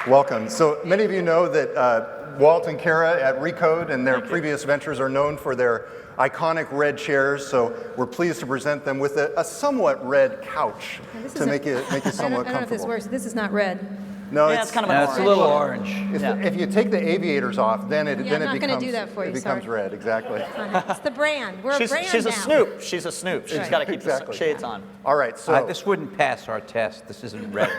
Welcome. So many of you know that Walt and Kara at Recode and their previous ventures are known for their iconic red chairs, so we're pleased to present them with a somewhat red couch to make it somewhat comfortable. I don't know if this works. This is not red. No, it's kind of an orange. It's a little orange. If you take the aviators off, then it I'm becomes not going to do that for you. it becomes sorry. red. Exactly. It's the brand. We're a brand She's now. a Snoop. She's a Snoop. She's Right. got to keep Exactly. the shades on. All right. So This wouldn't pass our test. This isn't red.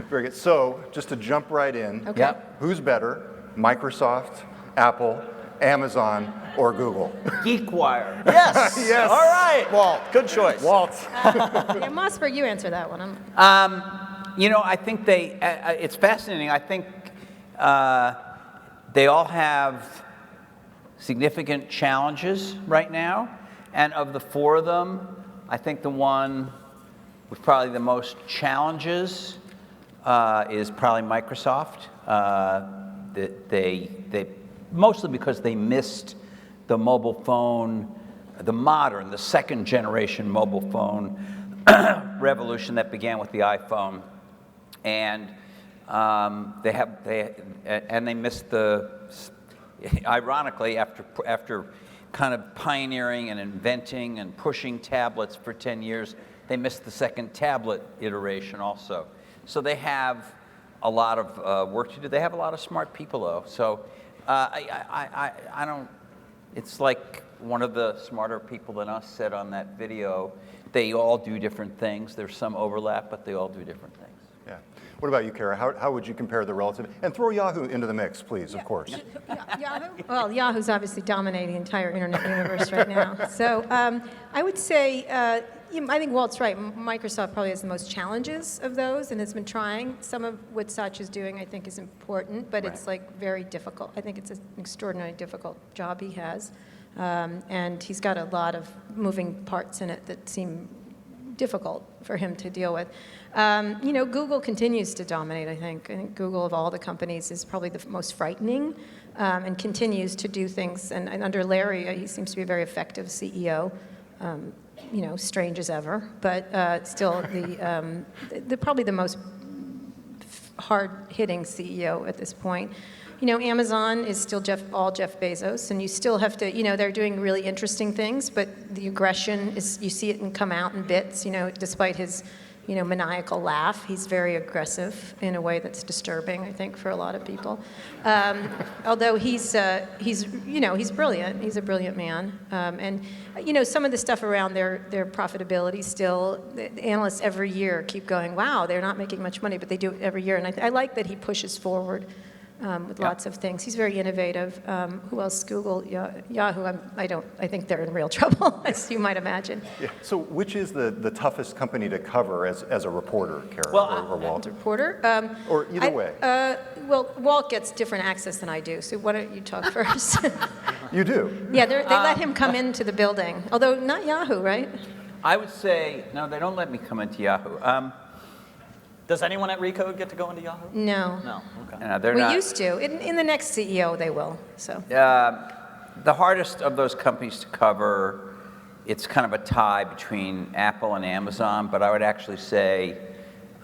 very good. So just to jump right in. Okay. Yep. Who's better, Microsoft, Apple, Amazon, or Google? GeekWire. Yes. Yes. All right, Walt. Good choice. Walt. Yeah, Mossberg, you answer that one. I think it's fascinating. I think they all have significant challenges right now. And of the four of them, I think the one with probably the most challenges is probably Microsoft. They mostly because they missed the mobile phone, the second generation mobile phone revolution that began with the iPhone. And they missed ironically, after kind of pioneering and inventing and pushing tablets for 10 years, they missed the second tablet iteration also. So they have a lot of work to do. They have a lot of smart people though. So I don't, it's like one of the smarter people than us said on that video, they all do different things. There's some overlap, but they all do different things. Yeah. What about you, Kara? How would you compare the relative? And throw Yahoo into the mix, please, of course. Yahoo? Well, Yahoo's obviously dominating the entire internet universe right now. So I would say, I think Walt's right. Microsoft probably has the most challenges of those and has been trying. Some of what Satya is doing, I think, is important, but it's like very difficult. I think it's an extraordinarily difficult job he has. And he's got a lot of moving parts in it that seem difficult for him to deal with. Google continues to dominate, I think. I think Google, of all the companies, is probably the most frightening and continues to do things. And under Larry, he seems to be a very effective CEO, strange as ever, but still probably the most hard-hitting CEO at this point. Amazon is still all Jeff Bezos, and you still have to, they're doing really interesting things, but the aggression is, you see it come out in bits, despite his, maniacal laugh. He's very aggressive in a way that's disturbing, I think, for a lot of people. Although he's brilliant. He's a brilliant man. And some of the stuff around their profitability still, the analysts every year keep going, wow, they're not making much money, but they do it every year. And I like that he pushes forward with lots of things. He's very innovative. Who else? Google, Yahoo. I think they're in real trouble, as you might imagine. Yeah. So which is the toughest company to cover as a reporter, Kara, or Walt? Reporter? Or either way. Well, Walt gets different access than I do, so why don't you talk first? You do? Yeah, they let him come into the building, although not Yahoo, right? I would say, no, they don't let me come into Yahoo. Does anyone at Recode get to go into Yahoo? No. No. Okay. No, they're We not. used to. In the next CEO, they will. So. The hardest of those companies to cover, it's kind of a tie between Apple and Amazon, but I would actually say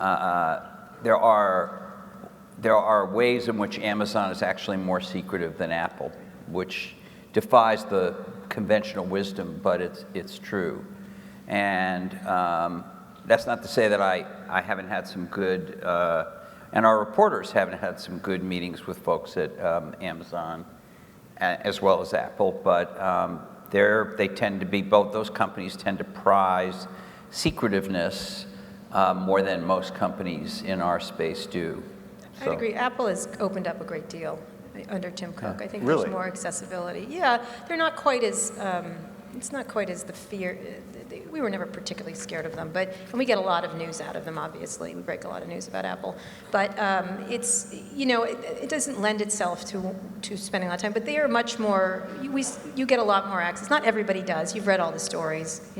there are ways in which Amazon is actually more secretive than Apple, which defies the conventional wisdom, but it's true. And that's not to say that I haven't had some good, and our reporters haven't had some good meetings with folks at Amazon as well as Apple, but they tend to be, both those companies tend to prize secretiveness more than most companies in our space do. I'd agree. Apple has opened up a great deal under Tim Cook. I think Really? there's more accessibility. Yeah, they're not quite as, it's not quite as the fear. We were never particularly scared of them, and we get a lot of news out of them, obviously. We break a lot of news about Apple. But it's, it doesn't lend itself to spending a lot of time, but they are much more, you get a lot more access. Not everybody does. You've read all the stories,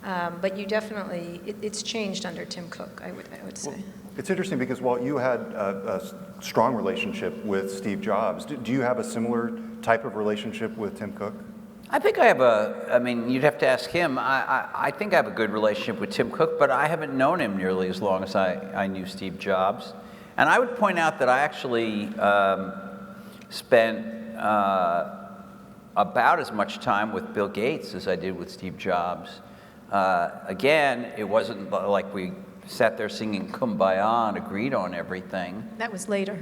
but you definitely, it's changed under Tim Cook, I would say. Well, it's interesting because, Walt, you had a strong relationship with Steve Jobs. Do you have a similar type of relationship with Tim Cook? I think I have you'd have to ask him. I think I have a good relationship with Tim Cook, but I haven't known him nearly as long as I knew Steve Jobs. And I would point out that I actually spent about as much time with Bill Gates as I did with Steve Jobs. Again, it wasn't like we sat there singing Kumbaya and agreed on everything. That was later.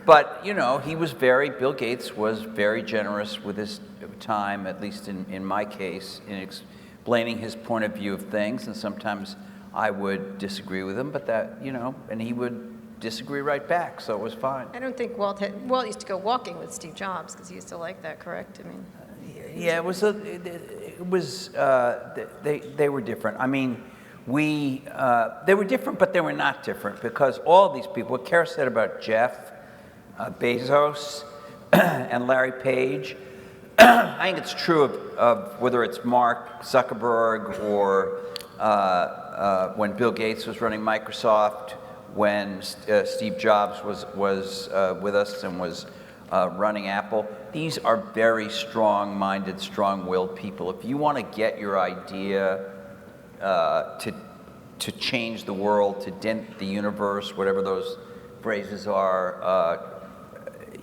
But, you know, Bill Gates was very generous with his time, at least in my case, in explaining his point of view of things. And sometimes I would disagree with him, but and he would disagree right back, so it was fine. I don't think Walt used to go walking with Steve Jobs because he used to like that, correct? I mean, yeah, they were different. I mean, they were different, but they were not different because all these people, what Kara said about Jeff Bezos and Larry Page, I think it's true of whether it's Mark Zuckerberg or when Bill Gates was running Microsoft, when Steve Jobs was with us and was running Apple. These are very strong-minded, strong-willed people. If you want to get your idea to change the world, to dent the universe, whatever those phrases are,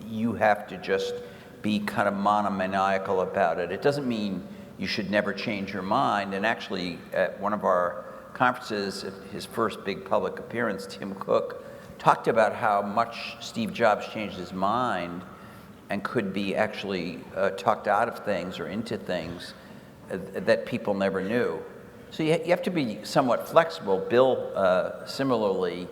you have to just be kind of monomaniacal about it. It doesn't mean you should never change your mind. And actually, at one of our conferences, his first big public appearance, Tim Cook talked about how much Steve Jobs changed his mind and could be actually talked out of things or into things that people never knew. So you have to be somewhat flexible. Bill similarly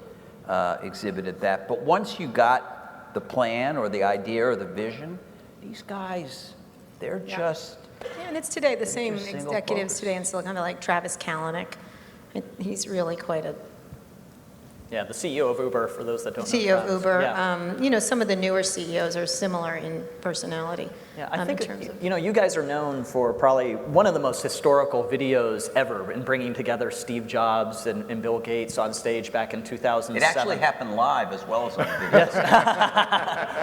exhibited that. But once you got the plan or the idea or the vision, these guys, they're just... Yeah, and it's today the same single executives focus. today in Silicon Valley, like Travis Kalanick. He's really quite a... Yeah, the CEO of Uber, for those that don't know. CEO of Travis. Uber. Yeah. Some of the newer CEOs are similar in personality. Yeah, I think, in terms of, you guys are known for probably one of the most historical videos ever in bringing together Steve Jobs and Bill Gates on stage back in 2007. It actually happened live as well as on video.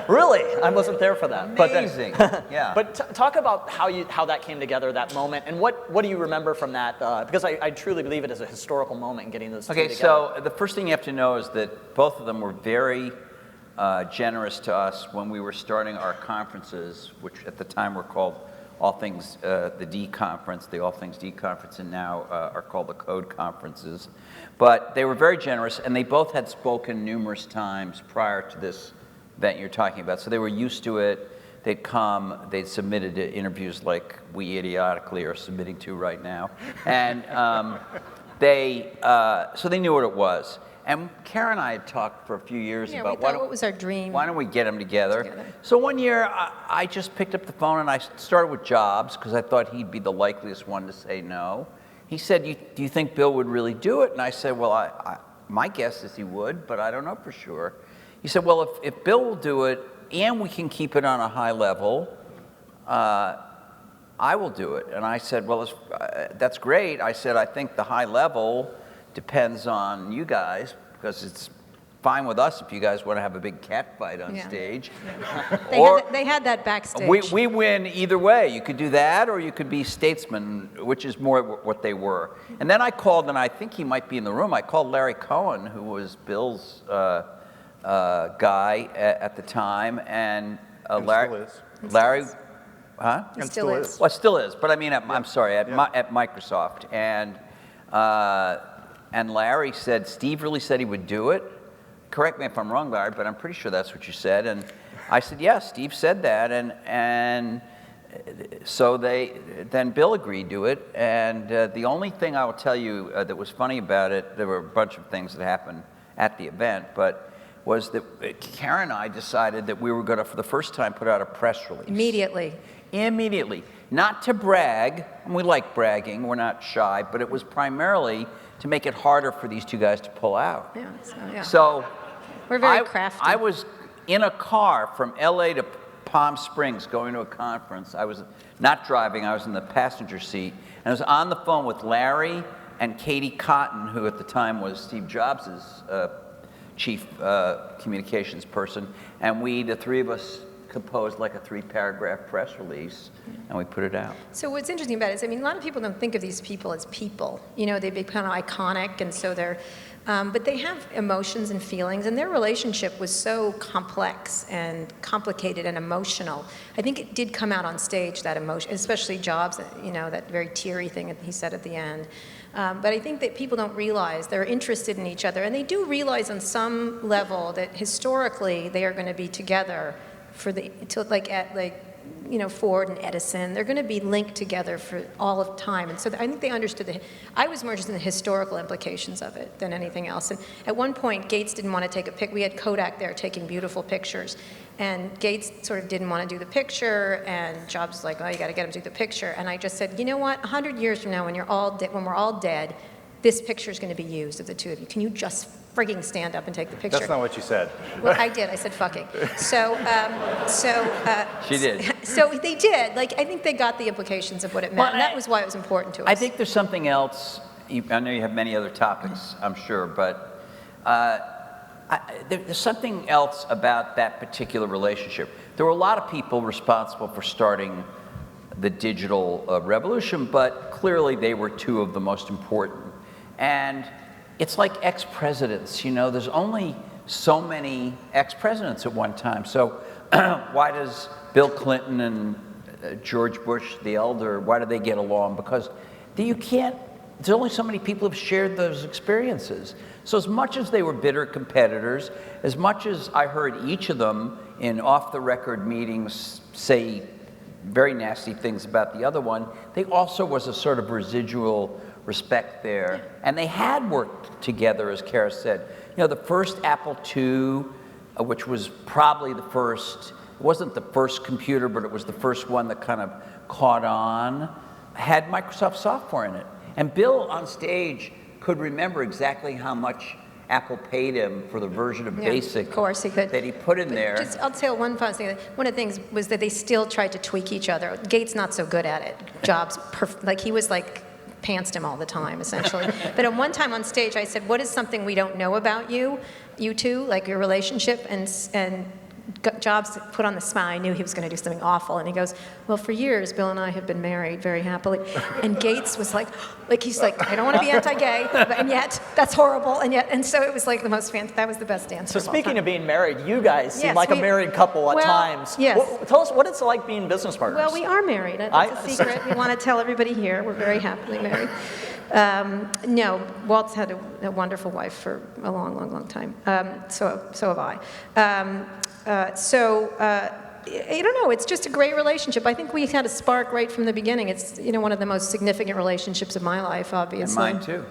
Really? I wasn't there for that. Amazing. Yeah. But talk about how that came together, that moment, and what do you remember from that? Because I truly believe it is a historical moment in getting those two together. So the first thing you have to know is that both of them were very generous to us when we were starting our conferences, which at the time were called All Things the D Conference, the All Things D Conference, and now are called the Code Conferences. But they were very generous, and they both had spoken numerous times prior to this event you're talking about, so they were used to it. They'd come, they'd submitted to interviews like we idiotically are submitting to right now, and so they knew what it was. And Kara and I had talked for a few years about what was our dream. Why don't we get them together? So one year, I just picked up the phone and I started with Jobs because I thought he'd be the likeliest one to say no. He said, do you think Bill would really do it? And I said, well, my guess is he would, but I don't know for sure. He said, well, if Bill will do it and we can keep it on a high level, I will do it. And I said, well, that's great. I said, I think the high level depends on you guys, because it's fine with us if you guys want to have a big cat fight on stage. They had that backstage. We win either way. You could do that, or you could be statesman, which is more what they were. And then I called, and I think he might be in the room, I called Larry Cohen, who was Bill's guy at the time, and Larry... Huh? And still is. Well, it still is, but I mean, at Microsoft. And Larry said, Steve really said he would do it. Correct me if I'm wrong, Larry, but I'm pretty sure that's what you said. And I said, yeah, Steve said that. And so then Bill agreed to it. And the only thing I will tell you that was funny about it, there were a bunch of things that happened at the event, but was that Karen and I decided that we were going to, for the first time, put out a press release. Immediately. Not to brag, and we like bragging, we're not shy, but it was primarily to make it harder for these two guys to pull out. So we're very crafty. I was in a car from LA to Palm Springs going to a conference. I was not driving, I was in the passenger seat, and I was on the phone with Larry and Katie Cotton, who at the time was Steve Jobs' chief communications person, and the three of us composed like a 3-paragraph press release, and we put it out. So what's interesting about it is, a lot of people don't think of these people as people. They become iconic, and so they're But they have emotions and feelings, and their relationship was so complex and complicated and emotional. I think it did come out on stage, that emotion, especially Jobs, that very teary thing that he said at the end. But I think that people don't realize they're interested in each other, and they do realize on some level that historically they are going to be together Ford and Edison. They're going to be linked together for all of time. And so I think they understood I was more interested in the historical implications of it than anything else. And at one point, Gates didn't want to take a pic. We had Kodak there taking beautiful pictures. And Gates sort of didn't want to do the picture, and Jobs was like, oh, you got to get him to do the picture. And I just said, you know what, 100 years from now, when we're all dead, this picture is going to be used of the two of you. Can you just frigging stand up and take the picture? That's not what you said. Well, I did. I said fucking. She did. So they did. I think they got the implications of what it meant, and that was why it was important to us. I think there's something else. I know you have many other topics, I'm sure, but there's something else about that particular relationship. There were a lot of people responsible for starting the digital revolution, but clearly they were two of the most important. And it's like ex-presidents, there's only so many ex-presidents at one time. So why does Bill Clinton and George Bush the elder, why do they get along? Because there's only so many people who've shared those experiences. So as much as they were bitter competitors, as much as I heard each of them in off-the-record meetings say very nasty things about the other one, there also was a sort of residual respect there. And they had worked together, as Kara said. The first Apple II, which was probably it wasn't the first computer, but it was the first one that kind of caught on, had Microsoft software in it. And Bill on stage could remember exactly how much Apple paid him for the version of BASIC of course he could. that he put in there. I'll tell one fun thing. One of the things was that they still tried to tweak each other. Gates not so good at it. Jobs, he was pantsed him all the time, essentially. But at one time on stage, I said, what is something we don't know about you two, like your relationship? And Jobs put on the smile. I knew he was going to do something awful. And he goes, well, for years, Bill and I have been married very happily. And Gates was he's like, I don't want to be anti-gay, and yet, that's horrible. And so it was like that was the best answer. So speaking of being married, you guys seem like a married couple at times. Yes. Tell us what it's like being business partners. Well, we are married. That's a secret. We want to tell everybody here. We're very happily married. No, Walt's had a wonderful wife for a long, long, long time. So have I. I don't know, it's just a great relationship. I think we had a spark right from the beginning. It's, one of the most significant relationships of my life, obviously. And mine too.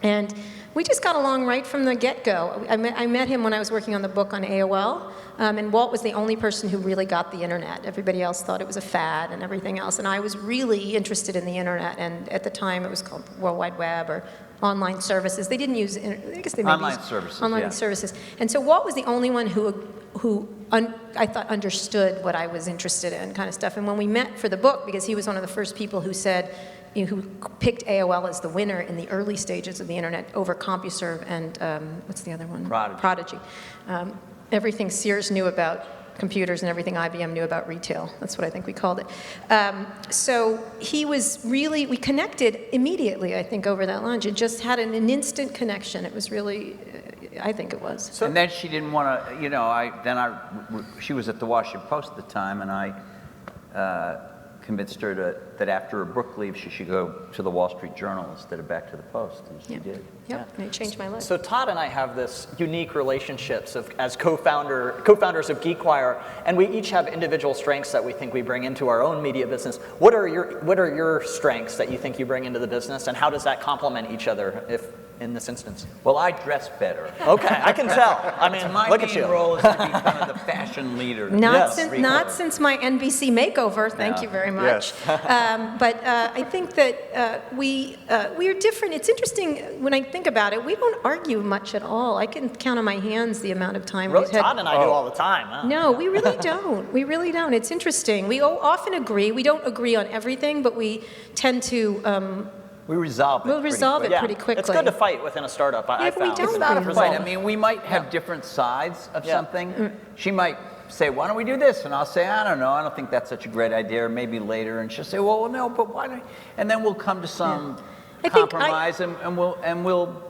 And we just got along right from the get-go. I met him when I was working on the book on AOL, and Walt was the only person who really got the internet. Everybody else thought it was a fad and everything else, and I was really interested in the internet, and at the time it was called World Wide Web or online services. They didn't use, I guess they online services. Online services. And so Walt was the only one who I thought understood what I was interested in, kind of stuff. And when we met for the book, because he was one of the first people who said, who picked AOL as the winner in the early stages of the internet over CompuServe and what's the other one? Prodigy. Everything Sears knew about computers and everything IBM knew about retail. That's what I think we called it. So he was really, we connected immediately, I think, over that lunch. It just had an instant connection. It was really, I think it was. And then she didn't want to, she was at the Washington Post at the time, and I convinced her that after her book leave, she should go to the Wall Street Journal instead of back to the Post, and she did. Yep, and it changed my life. So Todd and I have this unique relationships as co-founders of GeekWire, and we each have individual strengths that we think we bring into our own media business. What are your strengths that you think you bring into the business, and how does that complement each other in this instance? Well, I dress better. Okay, I can tell. I mean, my look at main you. role is to be kind of the fashion leader. Not since my NBC makeover. Thank you very much. Yes. But I think that we are different. It's interesting when I think about it. We don't argue much at all. I can count on my hands the amount of time we've had. Todd and I do all the time. Huh? No, we really don't. We really don't. It's interesting. We often agree. We don't agree on everything, but we tend to. We resolve it. We'll resolve it pretty quickly. It's good to fight within a startup. I but we found. don't It's about a really. result. Right. I mean, we might have different sides of something. She might say, why don't we do this? And I'll say, I don't know. I don't think that's such a great idea. Or maybe later. And she'll say, well, no, but why don't? And then we'll come to some compromise, and we'll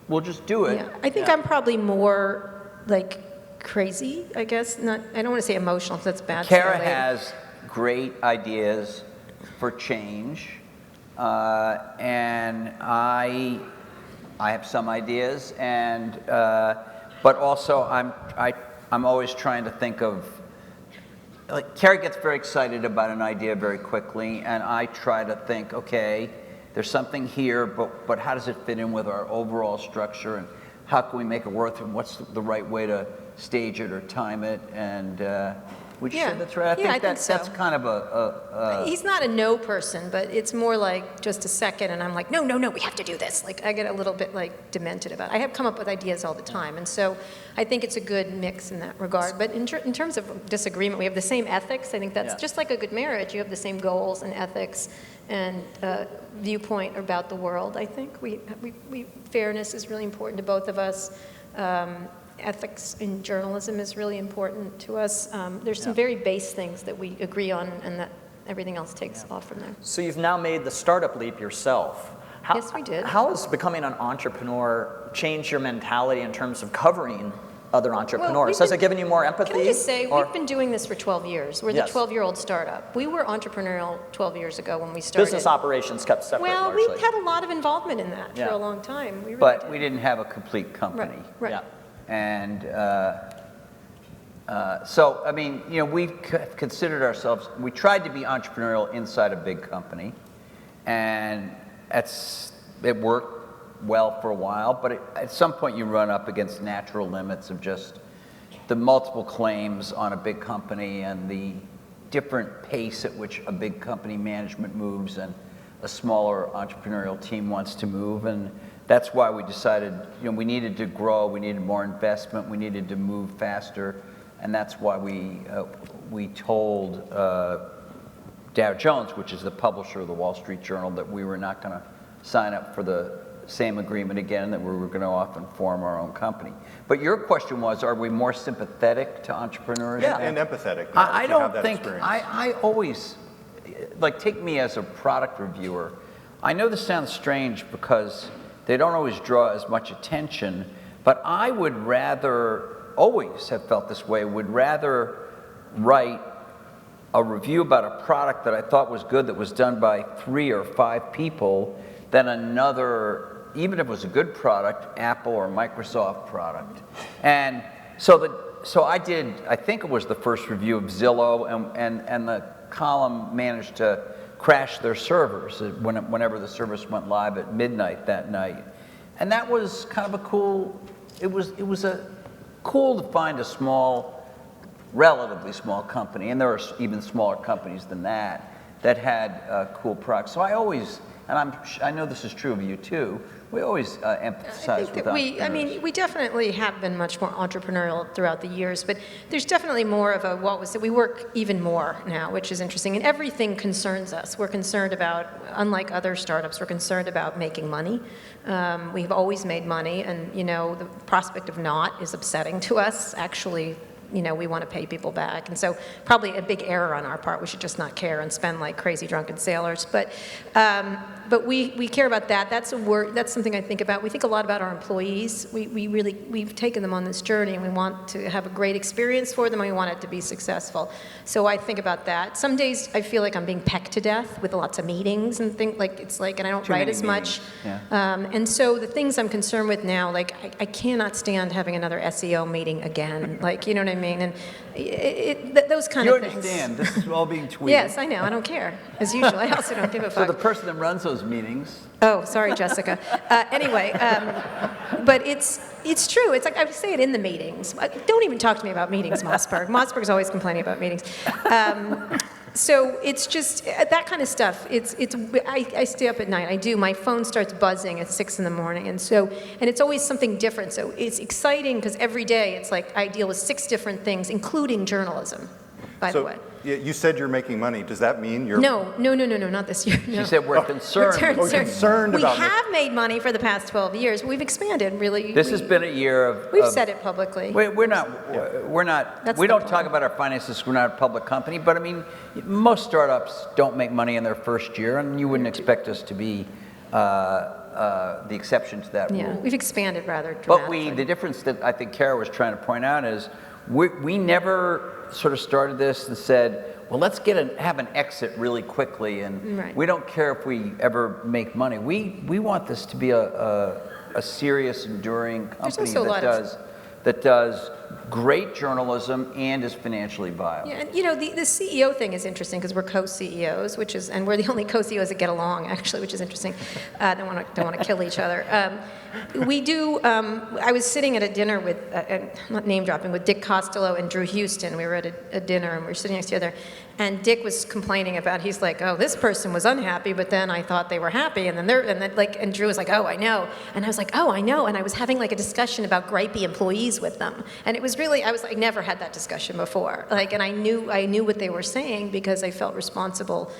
we'll just do it. Yeah, I think I'm probably more like crazy, I guess. Not, I don't want to say emotional, because that's bad. to say Kara later. has great ideas for change, and I have some ideas, and but also I'm always trying to think of, like, Kara gets very excited about an idea very quickly, and I try to think, okay, there's something here, but how does it fit in with our overall structure, and how can we make it work, and what's the right way to stage it or time it, and would you Yeah. say that's right? Yeah, I think that's so. kind of He's not a no person, but it's more like just a second, and I'm like, no, we have to do this. Like, I get a little bit like demented about it. I have come up with ideas all the time, and so I think it's a good mix in that regard. But in terms of disagreement, we have the same ethics. I think that's just like a good marriage. You have the same goals and ethics and viewpoint about the world. I think fairness is really important to both of us. Ethics in journalism is really important to us. There's some very base things that we agree on, and that everything else takes off from there. So you've now made the startup leap yourself. Yes, we did. How has becoming an entrepreneur changed your mentality in terms of covering other entrepreneurs? Has it given you more empathy? Can I just say, or we've been doing this for 12 years. We're the Yes. 12-year-old startup. We were entrepreneurial 12 years ago when we started. business operations kept separate Well, largely. we had a lot of involvement in that Yeah. for a long time. We really but did. we didn't have a complete company. Right. Yeah. And so, I mean, you know, we've considered ourselves, we tried to be entrepreneurial inside a big company, and it worked well for a while, but at some point you run up against natural limits of just the multiple claims on a big company and the different pace at which a big company management moves and a smaller entrepreneurial team wants to move. And that's why we decided, you know, we needed to grow, we needed more investment, we needed to move faster, and that's why we told Dow Jones, which is the publisher of the Wall Street Journal, that we were not going to sign up for the same agreement again, that we were going to often form our own company. But your question was, are we more sympathetic to entrepreneurs? Yeah, and empathetic. I if you have don't that think, experience. I always, like, take me as a product reviewer. I know this sounds strange because they don't always draw as much attention, but I would rather, always have felt this way, would rather write a review about a product that I thought was good that was done by 3 or 5 people than another, even if it was a good product, Apple or Microsoft product. And so I did, I think it was the first review of Zillow, and the column managed to crash their servers whenever the service went live at midnight that night. And that was kind of a cool, it was a cool to find a small, relatively small company, and there are even smaller companies than that had cool products. So I always, and I know this is true of you too, we always emphasize with entrepreneurs. We definitely have been much more entrepreneurial throughout the years, but there's definitely more of a, we work even more now, which is interesting, and everything concerns us. We're concerned about, unlike other startups, we're concerned about making money. We've always made money, and, you know, the prospect of not is upsetting to us. Actually, you know, we want to pay people back. And so probably a big error on our part. We should just not care and spend like crazy drunken sailors. But we care about that. That's something I think about. We think a lot about our employees. We've taken them on this journey, and we want to have a great experience for them, and we want it to be successful. So I think about that. Some days I feel like I'm being pecked to death with lots of meetings and things, like, it's like, and I don't Too write many as much. meetings, And so the things I'm concerned with now, like, I cannot stand having another SEO meeting again. Like, you know what I mean? And those kind You of things. understand, this is all being tweeted. Yes, I know. I don't care. As usual, I also don't give a So fuck. the person that runs those meetings, Oh, sorry, Jessica. Anyway, but it's true. It's like I say it in the meetings. Don't even talk to me about meetings, Mossberg. Mossberg's always complaining about meetings. So it's just that kind of stuff. I stay up at night. I do. My phone starts buzzing at 6 in the morning, and it's always something different. So it's exciting because every day it's like I deal with 6 different things, including journalism. By the way. You said you're making money. Does that mean you're... No, not this year. No. she said we're concerned. We're concerned we about have made money for the past 12 years. We've expanded, really. This has been a year of... We've said it publicly. We're not, That's we the don't point. talk about our finances, we're not a public company, but I mean, most startups don't make money in their first year, and you wouldn't expect us to be the exception to that Yeah, rule. we've expanded rather But dramatically. the difference that I think Kara was trying to point out is we never sort of started this and said, well, let's have an exit really quickly, and Right. we don't care if we ever make money. We want this to be a serious, enduring company also a lot of- that does great journalism and is financially viable. Yeah, and the CEO thing is interesting because we're co-CEOs, and we're the only co-CEOs that get along, actually, which is interesting. Don't want to kill each other. We do. I was sitting at a dinner with, I'm not name dropping, with Dick Costello and Drew Houston. We were at a dinner and we were sitting next to each other, and Dick was complaining about. He's like, oh, this person was unhappy, but then I thought they were happy, and then Drew was like, oh, I know, and I was like, oh, I know, and I was having like a discussion about gripey employees with them, and it was really, I never had that discussion before, and I knew what they were saying because I felt responsible,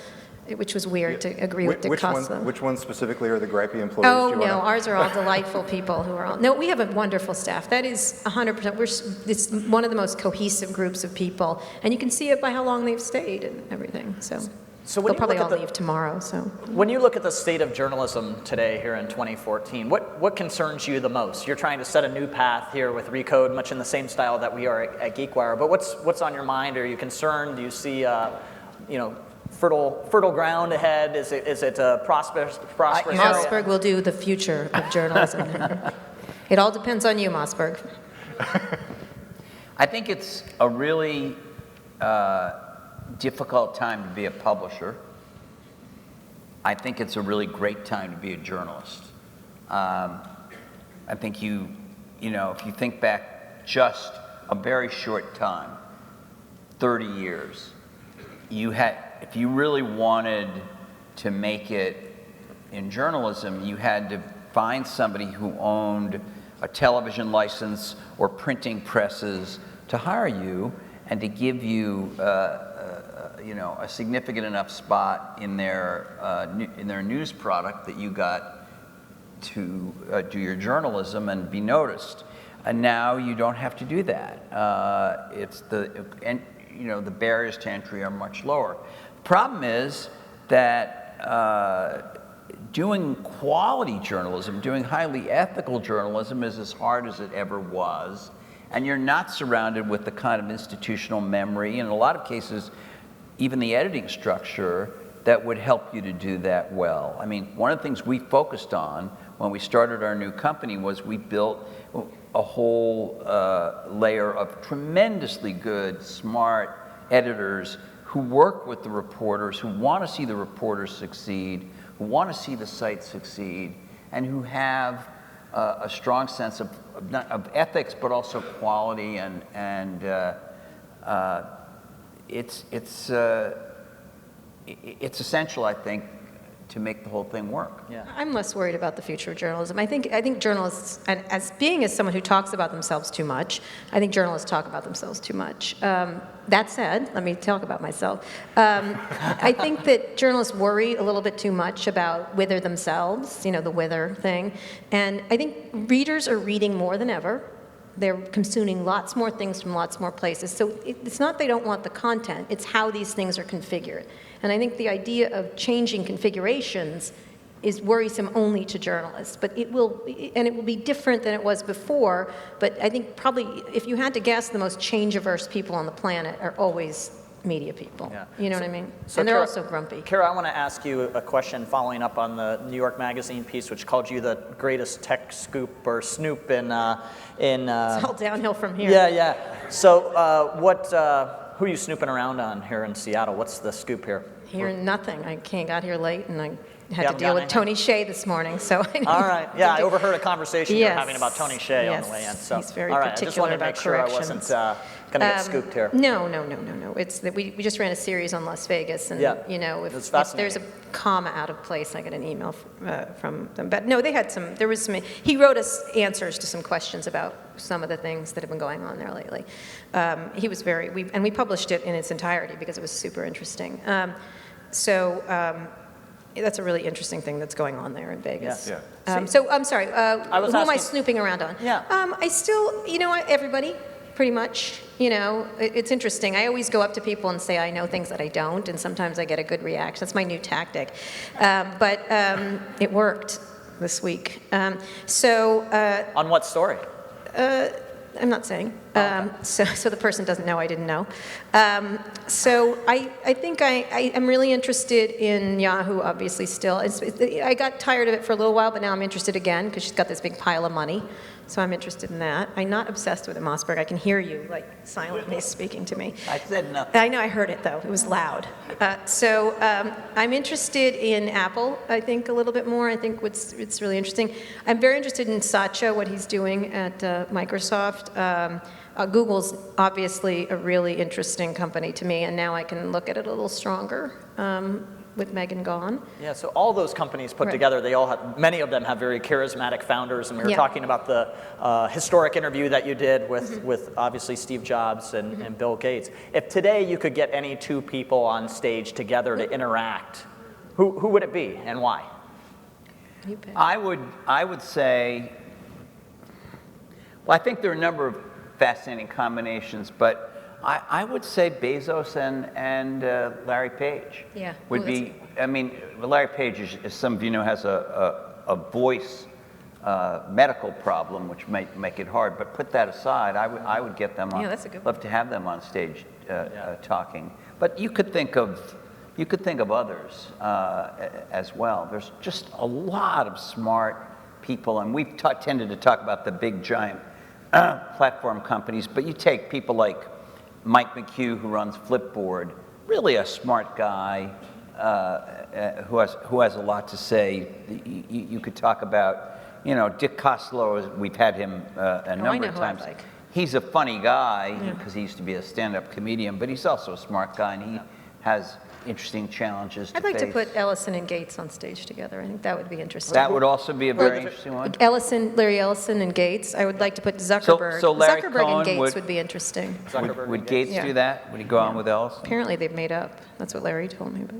which was weird to agree with Dick Costello. Which ones specifically are the gripey employees? Oh, Do you no, wanna- ours are all delightful people who are all, no, we have a wonderful staff. That is 100%, it's one of the most cohesive groups of people, and you can see it by how long they've stayed and everything, so. So when They'll you probably look all at leave tomorrow, so. When you look at the state of journalism today here in 2014, what concerns you the most? You're trying to set a new path here with Recode, much in the same style that we are at GeekWire, but what's on your mind? Are you concerned? Do you see fertile ground ahead? Is it a prosperous area? Mossberg will do the future of journalism. It all depends on you, Mossberg. I think it's a really difficult time to be a publisher. I think it's a really great time to be a journalist. I think if you think back just a very short time, 30 years, if you really wanted to make it in journalism, you had to find somebody who owned a television license or printing presses to hire you and to give you a significant enough spot in their news product that you got to do your journalism and be noticed. And now you don't have to do that. The barriers to entry are much lower. Problem is that doing quality journalism, doing highly ethical journalism is as hard as it ever was. And you're not surrounded with the kind of institutional memory, and in a lot of cases, even the editing structure that would help you to do that well. I mean, one of the things we focused on when we started our new company was we built a whole layer of tremendously good, smart editors who work with the reporters, who want to see the reporters succeed, who want to see the site succeed, and who have a strong sense of ethics, but also quality, and it's essential, I think, to make the whole thing work. Yeah. I'm less worried about the future of journalism. I think journalists, and as someone who talks about themselves too much, I think journalists talk about themselves too much. That said, let me talk about myself. I think that journalists worry a little bit too much about wither themselves, the wither thing. And I think readers are reading more than ever. They're consuming lots more things from lots more places. So it's not they don't want the content, it's how these things are configured. And I think the idea of changing configurations is worrisome only to journalists, but it will be different than it was before. But I think probably, if you had to guess, the most change-averse people on the planet are always media people. Yeah. You know what I mean? So And they're Kara- also grumpy. Kara, I want to ask you a question following up on the New York Magazine piece, which called you the greatest tech scoop or snoop in It's all downhill from here. Yeah. So who are you snooping around on here in Seattle? What's the scoop here? Hearing nothing. I got here late, and I had to haven't deal done with anything? Tony Hsieh this morning, so I All right. Yeah, I overheard a conversation you were Yes. having about Tony Hsieh on Yes. the way in. So, He's very all right. I just particular wanted to make about sure I corrections. wasn't going to get scooped here. No. It's that we just ran a series on Las Vegas, and Yeah. if It's there's a fascinating. comma out of place, I get an email from them. But no, there was some. He wrote us answers to some questions about some of the things that have been going on there lately. He was we published it in its entirety because it was super interesting. That's a really interesting thing that's going on there in Vegas. Yeah. So I'm sorry, who am I asking- snooping around on? Yeah. I still, everybody, pretty much. It's interesting. I always go up to people and say I know things that I don't, and sometimes I get a good reaction. That's my new tactic. But it worked. this week. On what story? I'm not saying. Okay. So the person doesn't know I didn't know. So I think I am really interested in Yahoo, obviously, still. I got tired of it for a little while, but now I'm interested again because she's got this big pile of money. So I'm interested in that. I'm not obsessed with it, Mossberg. I can hear you, like, silently speaking to me. I said nothing. I know, I heard it, though. It was loud. I'm interested in Apple, I think, a little bit more. I think it's really interesting. I'm very interested in Satya, what he's doing at Microsoft. Google's obviously a really interesting company to me, and now I can look at it a little stronger with Megan gone. Yeah, so all those companies put Right. together, many of them have very charismatic founders, and we were Yeah. talking about the historic interview that you did with obviously Steve Jobs and Bill Gates. If today you could get any two people on stage together to interact, who would it be and why? You pick. I would say, well, I think there are a number of fascinating combinations, but I would say Bezos and Larry Page. Yeah. Would Ooh, be. I mean, Larry Page, as some of you know, has a voice medical problem, which might make it hard. But put that aside, I would get them on. Yeah, that's a good love to have them on stage talking. But you could think of others as well. There's just a lot of smart people, and we've tended to talk about the big giant platform companies, but you take people like Mike McHugh, who runs Flipboard, really a smart guy who has a lot to say. You could talk about, Dick Costolo. We've had him a number of times. Like. He's a funny guy because he used to be a stand-up comedian, but he's also a smart guy, and he has interesting challenges to I'd like to face. put Ellison and Gates on stage together. I think that would be interesting. That would also be a very interesting one. Larry Ellison and Gates. I would like to put Zuckerberg. So Larry Zuckerberg Cohen and Gates would- would be interesting. Zuckerberg Would and Gates Yeah. do that? Would he go on with Ellison? Apparently they've made up. That's what Larry told me, but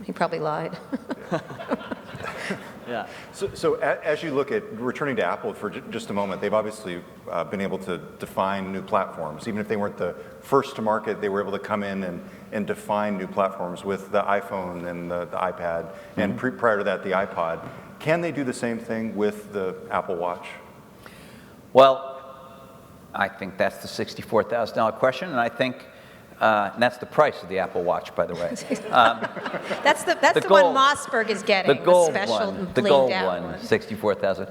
he probably lied. Yeah. So as you look at returning to Apple for just a moment, they've obviously been able to define new platforms. Even if they weren't the first to market, they were able to come in and define new platforms with the iPhone and the iPad, and prior to that, the iPod. Can they do the same thing with the Apple Watch? Well, I think that's the $64,000 question, and I think and that's the price of the Apple Watch, by the way. That's the gold- one Mossberg is getting. The gold special one, the blinged gold out one, 64,000.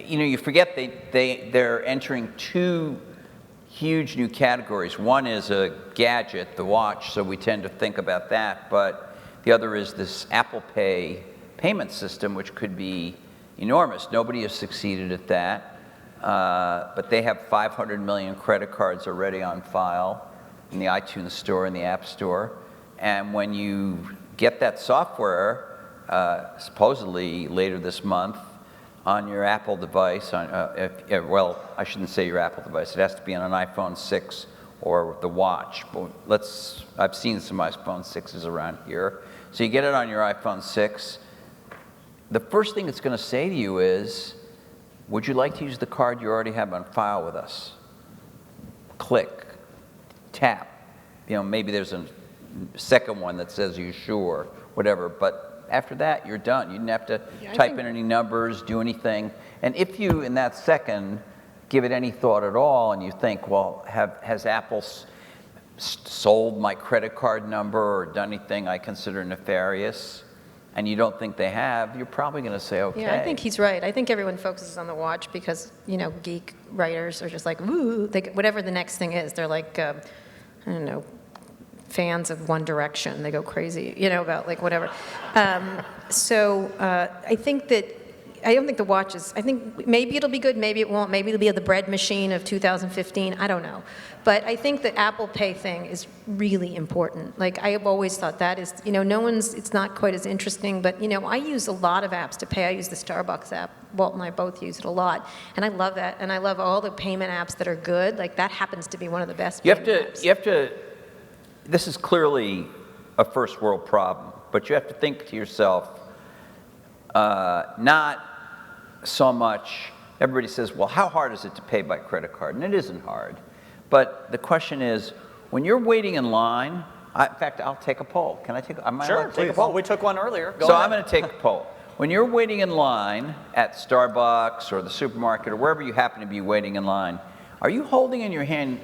You forget they're entering two huge new categories. One is a gadget, the watch, so we tend to think about that, but the other is this Apple Pay payment system, which could be enormous. Nobody has succeeded at that. But they have 500 million credit cards already on file in the iTunes Store and the App Store. And when you get that software, supposedly later this month, on your Apple device, well, I shouldn't say your Apple device. It has to be on an iPhone 6 or the watch. But I've seen some iPhone 6s around here. So you get it on your iPhone 6. The first thing it's going to say to you is, would you like to use the card you already have on file with us? Click, tap. Maybe there's a second one that says you sure, whatever. But after that, you're done. You didn't have to type in any numbers, do anything. And if you, in that second, give it any thought at all, and you think, well, has Apple sold my credit card number or done anything I consider nefarious? And you don't think they have, you're probably going to say, okay. Yeah, I think he's right. I think everyone focuses on the watch because, geek writers are just like, ooh, whatever the next thing is. They're like, I don't know, fans of One Direction. They go crazy, about like whatever. I think that, I don't think the watch is, I think maybe it'll be good, maybe it won't. Maybe it'll be the bread machine of 2015. I don't know. But I think the Apple Pay thing is really important. Like, I have always thought that is, it's not quite as interesting, but, I use a lot of apps to pay. I use the Starbucks app. Walt and I both use it a lot. And I love that. And I love all the payment apps that are good. Like, that happens to be one of the best payment apps. This is clearly a first world problem, but you have to think to yourself, not so much, everybody says, well, how hard is it to pay by credit card? And it isn't hard. But the question is, when you're waiting in line, in fact, I'll take a poll. Can I take? Am I allowed to take a poll? We took one earlier. Go So ahead. I'm going to take a poll. when you're waiting in line at Starbucks or the supermarket or wherever you happen to be waiting in line, are you holding in your hand,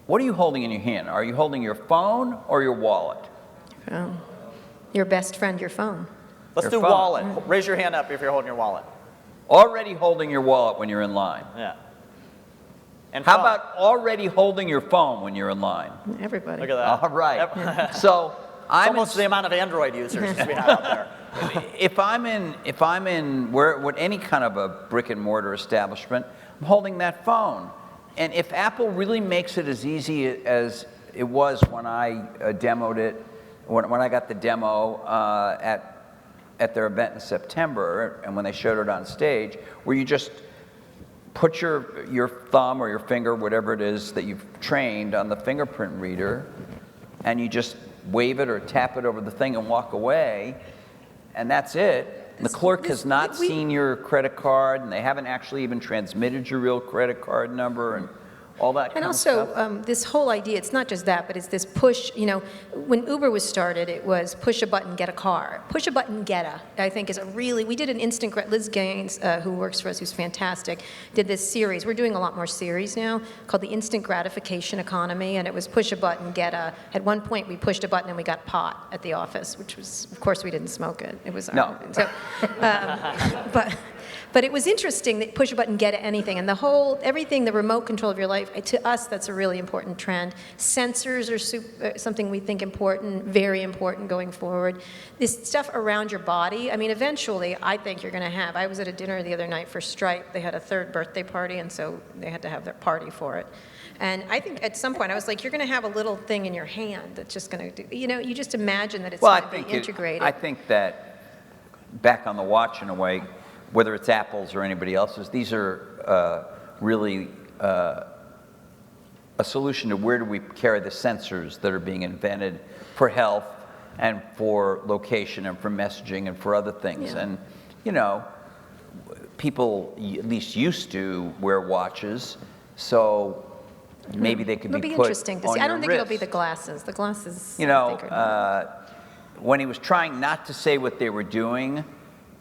what are you holding in your hand? Are you holding your phone or your wallet? Phone. Your best friend, your phone. Let's Your do phone. wallet. Raise your hand up if you're holding your wallet. Already holding your wallet when you're in line. Yeah. And How phone. about already holding your phone when you're in line? Everybody. Look at that. All right. It's So almost the amount of Android users we have out there. if I'm in where any kind of a brick and mortar establishment, I'm holding that phone. And if Apple really makes it as easy as it was when I demoed it, when I got the demo at their event in September, and when they showed it on stage, where you just put your thumb or your finger, whatever it is that you've trained on the fingerprint reader, and you just wave it or tap it over the thing and walk away, and that's it. The clerk has not seen your credit card, and they haven't actually even transmitted your real credit card number and all that kind And of stuff. also, this whole idea, it's not just that, but it's this push, when Uber was started, it was push a button, get a car. Push a button, get a, I think is a really, we did an Liz Gaines, who works for us, who's fantastic, did this series. We're doing a lot more series now, called the Instant Gratification Economy, and it was push a button, get a. At one point, we pushed a button and we got pot at the office, which was, of course, we didn't smoke it. It was No. So, but it was interesting that push a button, get anything, and everything, the remote control of your life, to us, that's a really important trend. Sensors are something we think important, very important going forward. This stuff around your body, I mean, eventually, I think you're going to have, I was at a dinner the other night for Stripe. They had a 3rd birthday party, and so they had to have their party for it. And I think at some point, I was like, you're going to have a little thing in your hand that's just going to do, you just imagine that it's going to be integrated. I think that, back on the watch in a way, whether it's Apple's or anybody else's, these are really a solution to where do we carry the sensors that are being invented for health and for location and for messaging and for other things. Yeah. And, people at least used to wear watches, so maybe they could It'll be be put interesting to on see. I don't your think it'll be wrist. the glasses. The glasses, You I think, know, are when he was trying not to say what they were doing,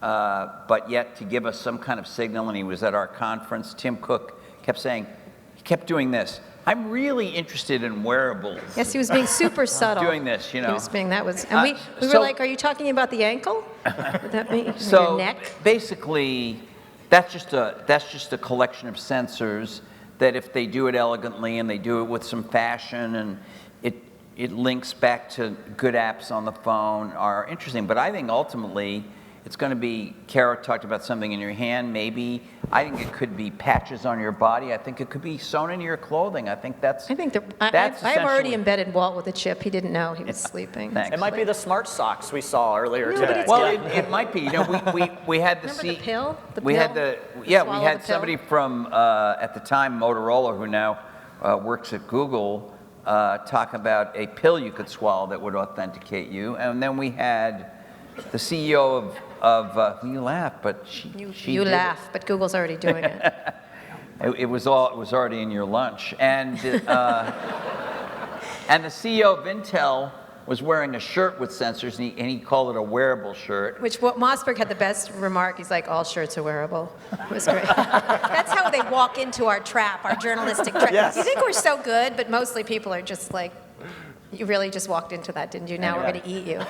but yet to give us some kind of signal, and he was at our conference, Tim Cook kept saying, he kept doing this. I'm really interested in wearables. Yes, he was being super subtle. Doing this, He was being, and we were so- like, are you talking about the ankle? Would that be So your neck? basically, that's just a collection of sensors that if they do it elegantly and they do it with some fashion and it links back to good apps on the phone are interesting. But I think ultimately it's going to be, Kara talked about something in your hand, maybe. I think it could be patches on your body. I think it could be sewn into your clothing. I think that's I think that's I've already essentially- embedded Walt with a chip. He didn't know he was sleeping. Thanks. It might be the smart socks we saw earlier No, but today. it's Well, good. it might be. We had the Remember the pill? The we had pill? we Swallow had the pill? somebody from at the time Motorola who now works at Google talk about a pill you could swallow that would authenticate you, and then we had the CEO of you laugh, but she You did laugh, but Google's already doing it. it was already in your lunch, and and the CEO of Intel was wearing a shirt with sensors, and he called it a wearable shirt. Which Mossberg had the best remark. He's like, all shirts are wearable. It was great. That's how they walk into our trap, our journalistic trap. Yes. You think we're so good, but mostly people are just like, you really just walked into that, didn't you? Now we're going to eat you.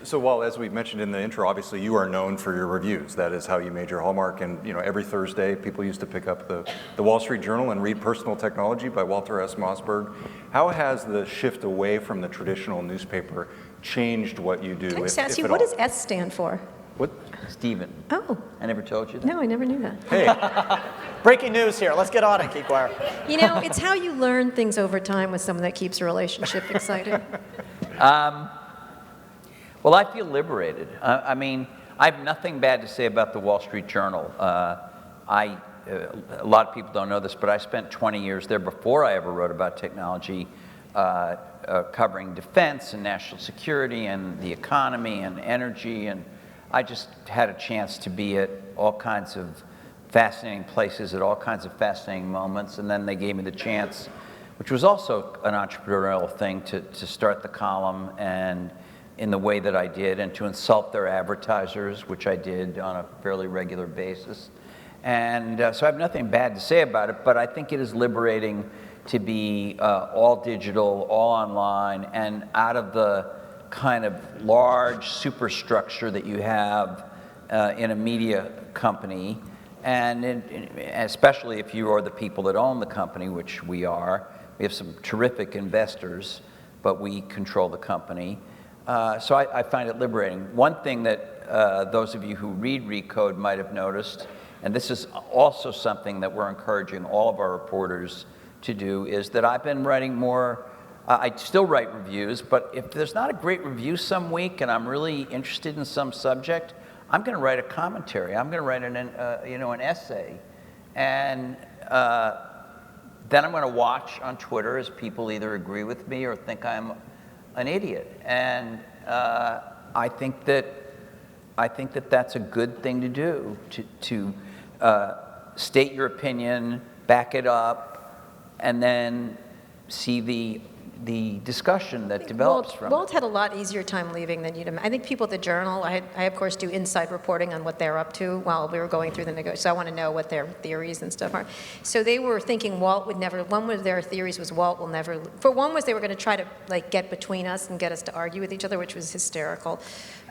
So Walt, as we mentioned in the intro, obviously you are known for your reviews. That is how you made your hallmark. And every Thursday, people used to pick up the Wall Street Journal and read Personal Technology by Walter S. Mossberg. How has the shift away from the traditional newspaper changed what you do? Can I just ask if you, at what all? does S stand for? What? Stephen. Oh, I never told you that. no, I never knew that. Hey, Breaking news here. Let's get on it, GeekWire. It's how you learn things over time with someone that keeps a relationship exciting. Well, I feel liberated. I mean, I have nothing bad to say about the Wall Street Journal. A lot of people don't know this, but I spent 20 years there before I ever wrote about technology, covering defense and national security and the economy and energy. And I just had a chance to be at all kinds of fascinating places at all kinds of fascinating moments. And then they gave me the chance, which was also an entrepreneurial thing, to start the column and in the way that I did, and to insult their advertisers, which I did on a fairly regular basis. And so I have nothing bad to say about it, but I think it is liberating to be all digital, all online, and out of the kind of large superstructure that you have in a media company, and especially if you are the people that own the company, which we are. We have some terrific investors, but we control the company. So I find it liberating. One thing that those of you who read Recode might have noticed, and this is also something that we're encouraging all of our reporters to do, is that I've been writing more. I still write reviews, but if there's not a great review some week and I'm really interested in some subject, I'm going to write a commentary. I'm going to write an essay, and then I'm going to watch on Twitter as people either agree with me or think I'm an idiot. And I think that that's a good thing to do, to state your opinion, back it up, and then see the discussion that develops from Walt it. had a lot easier time leaving than you'd imagine. I think people at the Journal, I of course do inside reporting on what they're up to while we were going through the negotiation. So I want to know what their theories and stuff are. So they were thinking Walt would never, one of their theories was Walt will never, for one was they were going to try to like get between us and get us to argue with each other, which was hysterical.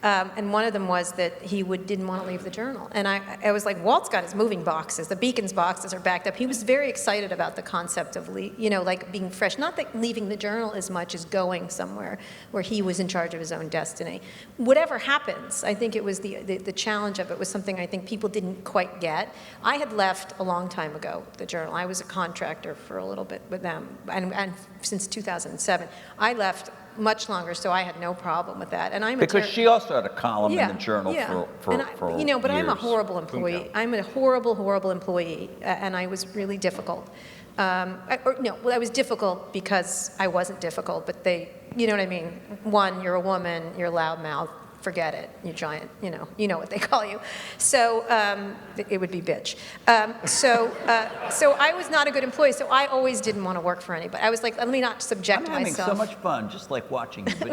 And one of them was that he didn't want to leave the Journal. And I was like, Walt's got his moving boxes. The Beacon's boxes are backed up. He was very excited about the concept of, like being fresh. Not that leaving the Journal as much as going somewhere where he was in charge of his own destiny. Whatever happens, I think it was the challenge of it was something I think people didn't quite get. I had left a long time ago, the Journal. I was a contractor for a little bit with them, and since 2007. I left much longer, so I had no problem with that. And Because she also had a column in the Journal for but I'm a years. horrible employee. I'm a horrible, horrible employee, and I was really difficult. I was difficult because I wasn't difficult, but you know what I mean? One, you're a woman, you're loudmouth, forget it, you giant, you know what they call you. So it would be bitch. So I was not a good employee, so I always didn't want to work for anybody. I was like, let me not subject I'm myself. having so much fun, just like watching you. But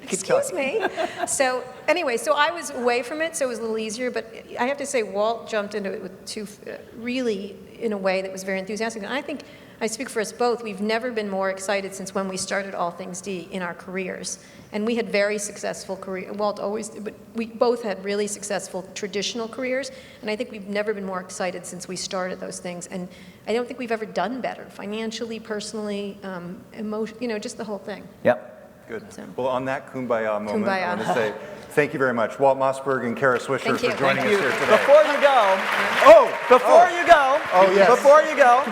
Excuse me. So anyway, so I was away from it, so it was a little easier, but I have to say Walt jumped into it with really in a way that was very enthusiastic. And I think, I speak for us both, we've never been more excited since when we started All Things D in our careers. And we had very successful careers. Walt always, but we both had really successful traditional careers. And I think we've never been more excited since we started those things. And I don't think we've ever done better, financially, personally, just the whole thing. Yep. Good. So. Well, on that kumbaya moment, Kumbaya. I want to say thank you very much, Walt Mossberg and Kara Swisher, Thank you. for joining Thank us you. here today. Before you go, yes. before you go.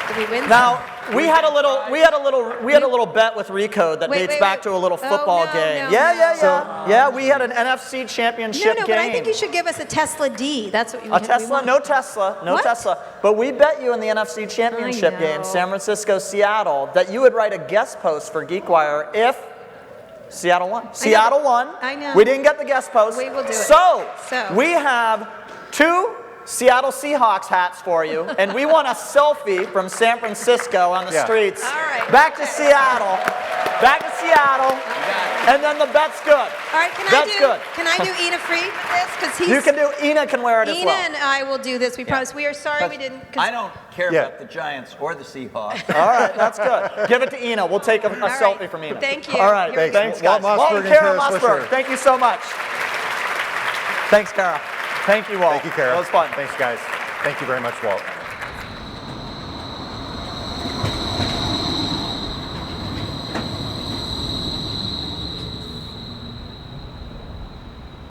Did we win? Now, we had a little bet with Recode that dates back to a little football game. Yeah, we had an NFC championship game. But I think you should give us a Tesla D. That's what you A Tesla, no Tesla, no What? Tesla. But we bet you in the NFC championship game, know. San Francisco, Seattle, that you would write a guest post for GeekWire if Seattle won. Seattle won. I know. We didn't get the guest post. We will do it. So So. we have 2 Seattle Seahawks hats for you, and we want a selfie from San Francisco on the streets. All right. Back to Seattle. And then the bet's good. All right, can I do Ina free with this? Because Ina can wear it as Ina well. and I will do this. We promise. We are sorry we didn't. I don't care Yeah. about the Giants or the Seahawks. All right, that's good. Give it to Ina. We'll take a All right. selfie from Ina. Thank you. All right, You're- thanks, Walt guys. Mossberg and and Kara Kara Mossberg, Swisher. thank you so much. Thanks, Kara. Thank you, Walt. Thank you, Kara. That was fun. Thanks, guys. Thank you very much, Walt.